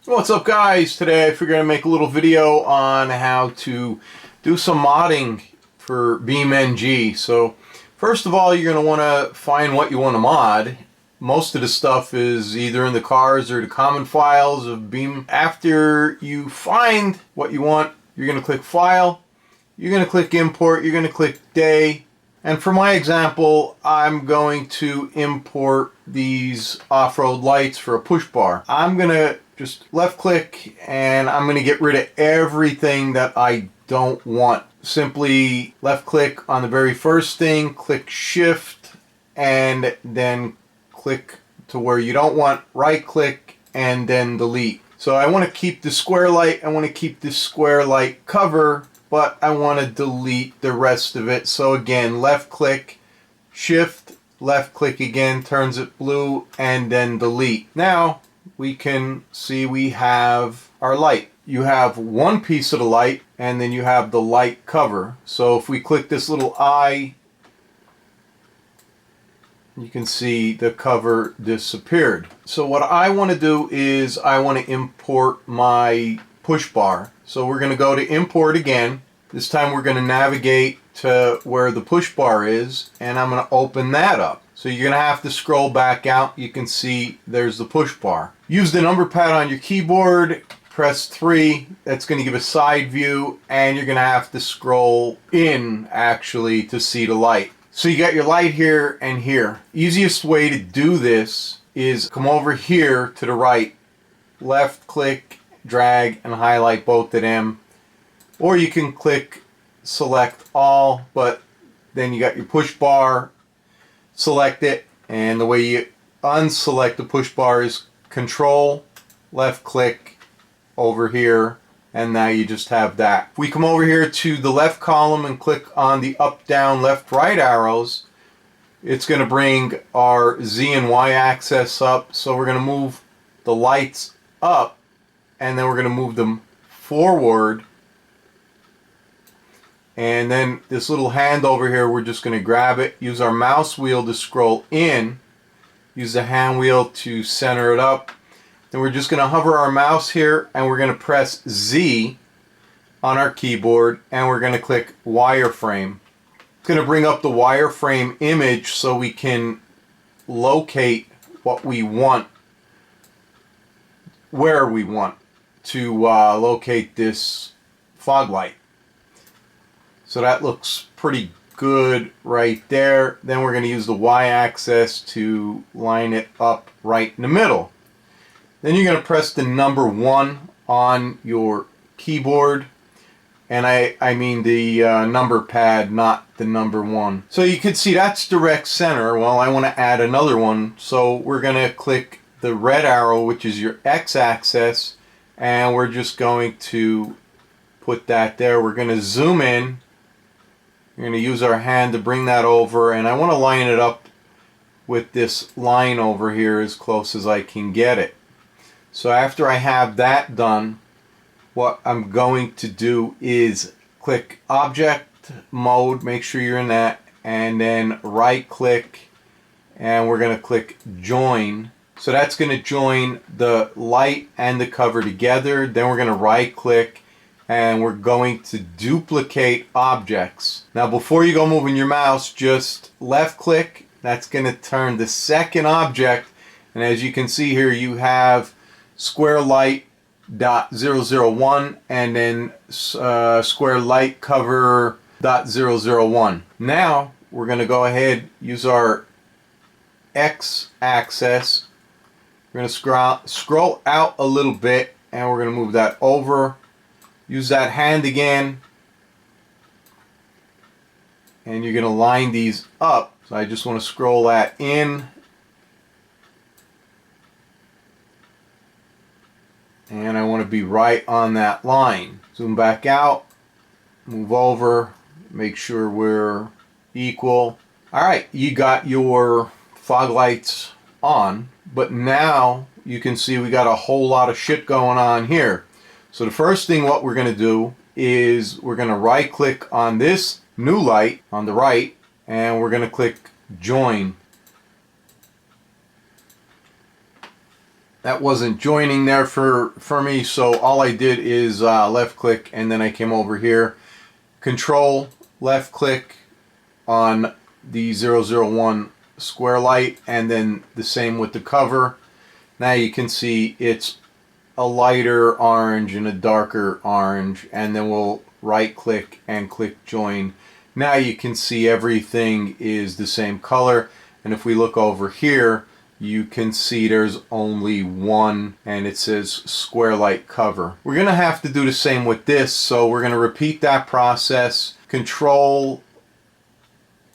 What's up, guys? Today I figured I'd make a little video on how to do some modding for Beamng. So first of all, you're going to want to find what you want to mod. Most of the stuff is either in the cars or the common files of Beam. After you find what you want, you're going to click File, you're going to click Import, you're going to click Day. And for my example, I'm going to import these off-road lights for a push bar. I'm going to just left click and I'm going to get rid of everything that I don't want. Simply left click on the very first thing, click Shift, and then click to where you don't want, right click, and then delete. So I want to keep the square light, I want to keep this square light cover, but I want to delete the rest of it. So again, left click, Shift, left click again, turns it blue, and then delete. Now we can see we have our light. You have one piece of the light, and then you have the light cover. So if we click this little eye, you can see the cover disappeared. So what I want to do is I want to import my push bar. So we're going to go to import again. This time we're going to navigate to where the push bar is, and I'm going to open that up. So you're going to have to scroll back out. You can see there's the push bar. Use the number pad on your keyboard, press 3. That's going to give a side view, and you're going to have to scroll in actually to see the light. So you got your light here and here. Easiest way to do this is come over here to the right, left click, drag, and highlight both of them. Or you can click select all, but then you got your push bar, select it, and the way you unselect the push bar is control, left click over here, and now you just have that. If we come over here to the left column and click on the up, down, left, right arrows, it's going to bring our Z and Y axis up. So we're going to move the lights up, and then we're going to move them forward. And then this little hand over here, we're just going to grab it, use our mouse wheel to scroll in, use the hand wheel to center it up. Then we're just going to hover our mouse here, and we're going to press Z on our keyboard, and we're going to click wireframe. It's going to bring up the wireframe image so we can locate what we want, where we want to locate this fog light. So that looks pretty good right there. Then we're going to use the Y-axis to line it up right in the middle. Then you're going to press the number 1 on your keyboard. And I mean the number pad, not the number 1. So you can see that's direct center. Well, I want to add another one. So we're going to click the red arrow, which is your X-axis. And we're just going to put that there. We're going to zoom in. We're going to use our hand to bring that over, and I want to line it up with this line over here as close as I can get it. So after I have that done, what I'm going to do is click Object Mode, make sure you're in that, and then right click, and we're going to click Join. So that's going to join the light and the cover together. Then we're going to right click, and we're going to duplicate objects. Now before you go moving your mouse, just left click. That's going to turn the second object, and as you can see here, you have square light .001 and then square light cover .001. Now we're going to go ahead, use our X axis. We're going to scroll out a little bit, and we're going to move that over. Use that hand again, and you're going to line these up. So I just want to scroll that in, and I want to be right on that line. Zoom back out, move over, make sure we're equal. Alright, you got your fog lights on, but now you can see we got a whole lot of shit going on here. So the first thing what we're going to do is we're going to right click on this new light on the right, and we're going to click Join. that wasn't joining there for me, so all I did is left click, and then I came over here, control left click on the 001 square light, and then the same with the cover. Now you can see it's a lighter orange and a darker orange, and then we'll right click and click join. Now you can see everything is the same color, and if we look over here you can see there's only one, and it says square light cover. We're gonna have to do the same with this, so we're gonna repeat that process. Control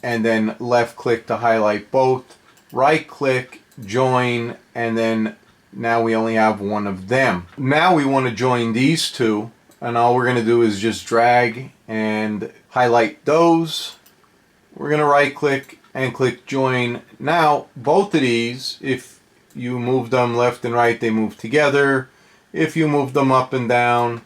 and then left click to highlight both, right click, join, and then now we only have one of them. Now we want to join these two, and all we're going to do is just drag and highlight those. We're going to right click and click join. Now both of these, if you move them left and right, they move together. If you move them up and down,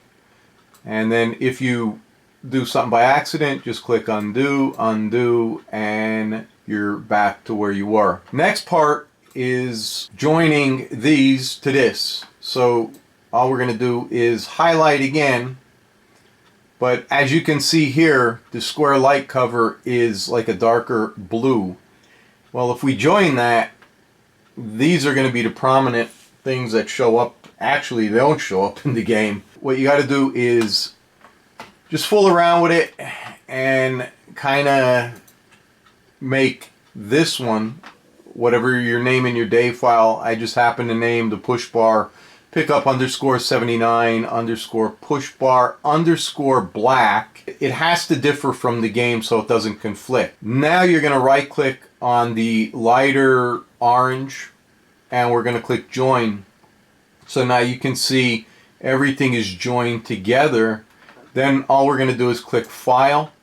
and then if you do something by accident, just click undo, undo, and you're back to where you were. Next part is joining these to this. So all we're going to do is highlight again, but as you can see here, the square light cover is like a darker blue. Well, if we join that, these are going to be the prominent things that show up. Actually, they don't show up in the game. What you got to do is just fool around with it and kind of make this one, whatever you're naming your day file. I just happen to name the push bar pickup underscore 79 underscore push bar underscore black. It has to differ from the game so it doesn't conflict. Now you're going to right click on the lighter orange, and we're going to click join. So now you can see everything is joined together. Then all we're going to do is click File,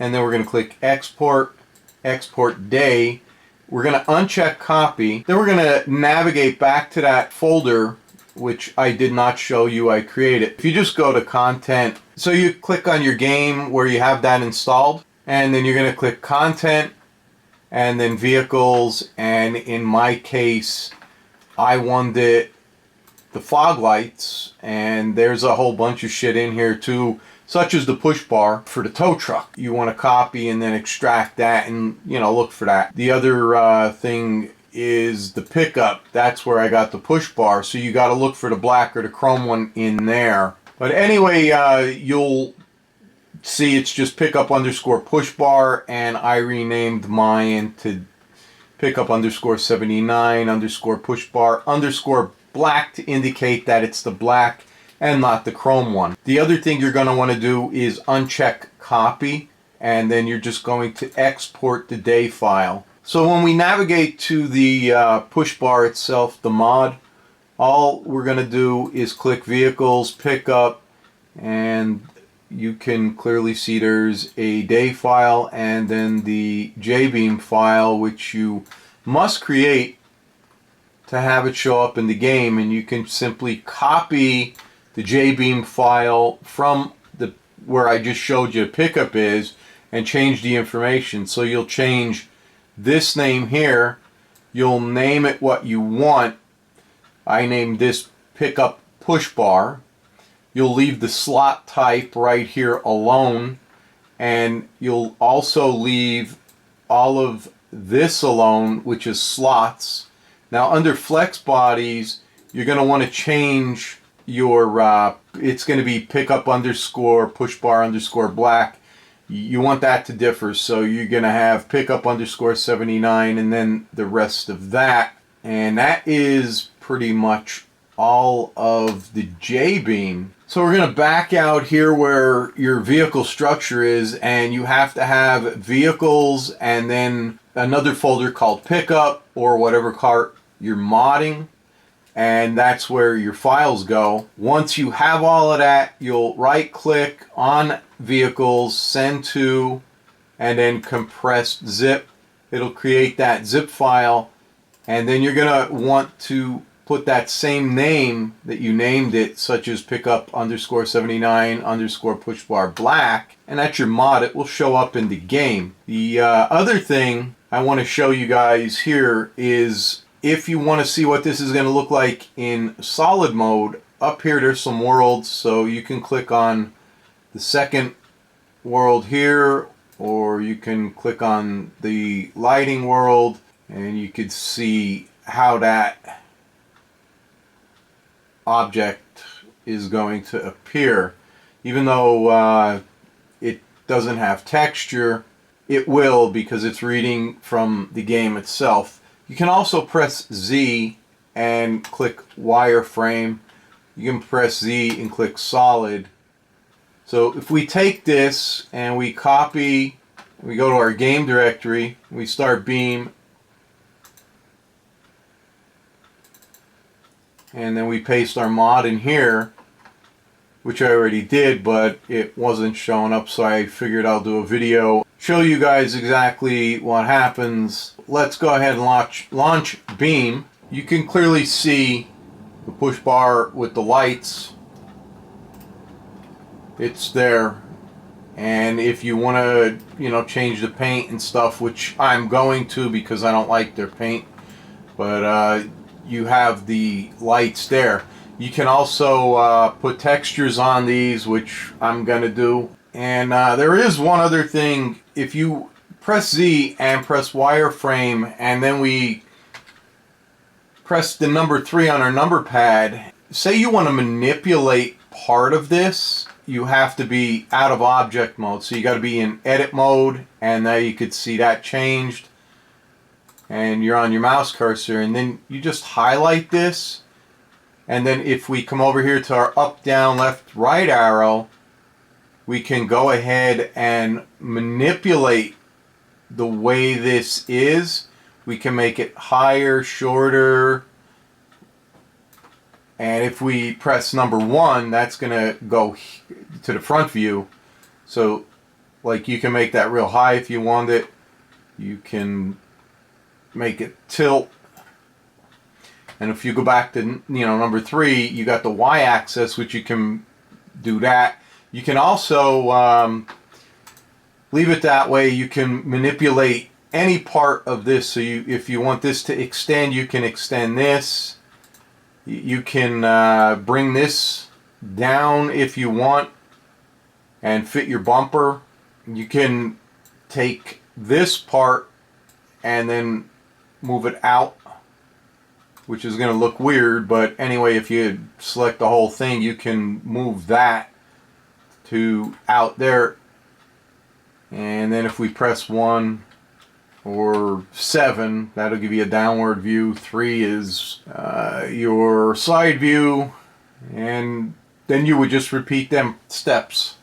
and then we're going to click Export, Export Day. We're going to uncheck Copy. Then we're going to navigate back to that folder, which I did not show you I created. If you just go to Content, so you click on your game where you have that installed, and then you're going to click Content, and then Vehicles, and in my case, I wanted the fog lights, and there's a whole bunch of shit in here too, such as the push bar for the tow truck. You want to copy and then extract that, and look for that. The other thing is the pickup. That's where I got the push bar, so you got to look for the black or the chrome one in there. But anyway, you'll see it's just pickup underscore push bar, and I renamed mine to pickup underscore 79 underscore push bar underscore black to indicate that it's the black and not the chrome one. The other thing you're going to want to do is uncheck Copy, and then you're just going to export the day file. So when we navigate to the push bar itself, the mod, all we're going to do is click Vehicles, Pickup, and you can clearly see there's a day file and then the JBeam file, which you must create to have it show up in the game, and you can simply copy the JBeam file from the where I just showed you pickup is and change the information. So you'll change this name here, you'll name it what you want. I named this pickup push bar. You'll leave the slot type right here alone, and you'll also leave all of this alone, which is slots. Now under flex bodies, you're going to want to change your, it's going to be pickup underscore push bar underscore black. You want that to differ, so you're going to have pickup underscore 79 and then the rest of that. And that is pretty much all of the JBeam. So we're going to back out here where your vehicle structure is, and you have to have vehicles and then another folder called pickup or whatever cart you're modding, and that's where your files go. Once you have all of that, you'll right click on vehicles, send to, and then compressed zip. It'll create that zip file, and then you're gonna want to put that same name that you named it, such as pickup underscore 79 underscore push bar black, and that's your mod. It will show up in the game. The other thing I want to show you guys here is if you want to see what this is going to look like in solid mode, up here there's some worlds, so you can click on the second world here, or you can click on the lighting world and you could see how that object is going to appear. Even though it doesn't have texture, it will, because it's reading from the game itself. You can also press Z and click wireframe. You can press Z and click solid. So if we take this and we copy, we go to our game directory, we start Beam, and then we paste our mod in here, which I already did, but it wasn't showing up, so I figured I'll do a video, show you guys exactly what happens. Let's go ahead and launch Beam. You can clearly see the push bar with the lights. It's there. And if you want to, change the paint and stuff, which I'm going to because I don't like their paint, but you have the lights there. You can also put textures on these, which I'm going to do. And there is one other thing. If you press Z and press wireframe, and then we press the number 3 on our number pad, say you want to manipulate part of this, you have to be out of object mode. So you got to be in edit mode, and now you could see that changed. And you're on your mouse cursor, and then you just highlight this. And then if we come over here to our up, down, left, right arrow, we can go ahead and manipulate the way this is. We can make it higher, shorter. And if we press number 1, that's going to go to the front view. So, like, you can make that real high if you want it. You can make it tilt. And if you go back to, number 3, you got the Y-axis, which you can do that. You can also leave it that way. You can manipulate any part of this. So if you want this to extend, you can extend this. You can bring this down if you want and fit your bumper. You can take this part and then move it out, which is going to look weird, but anyway, if you select the whole thing, you can move that to out there. And then if we press 1 or 7, that'll give you a downward view. 3 is your side view, and then you would just repeat them steps.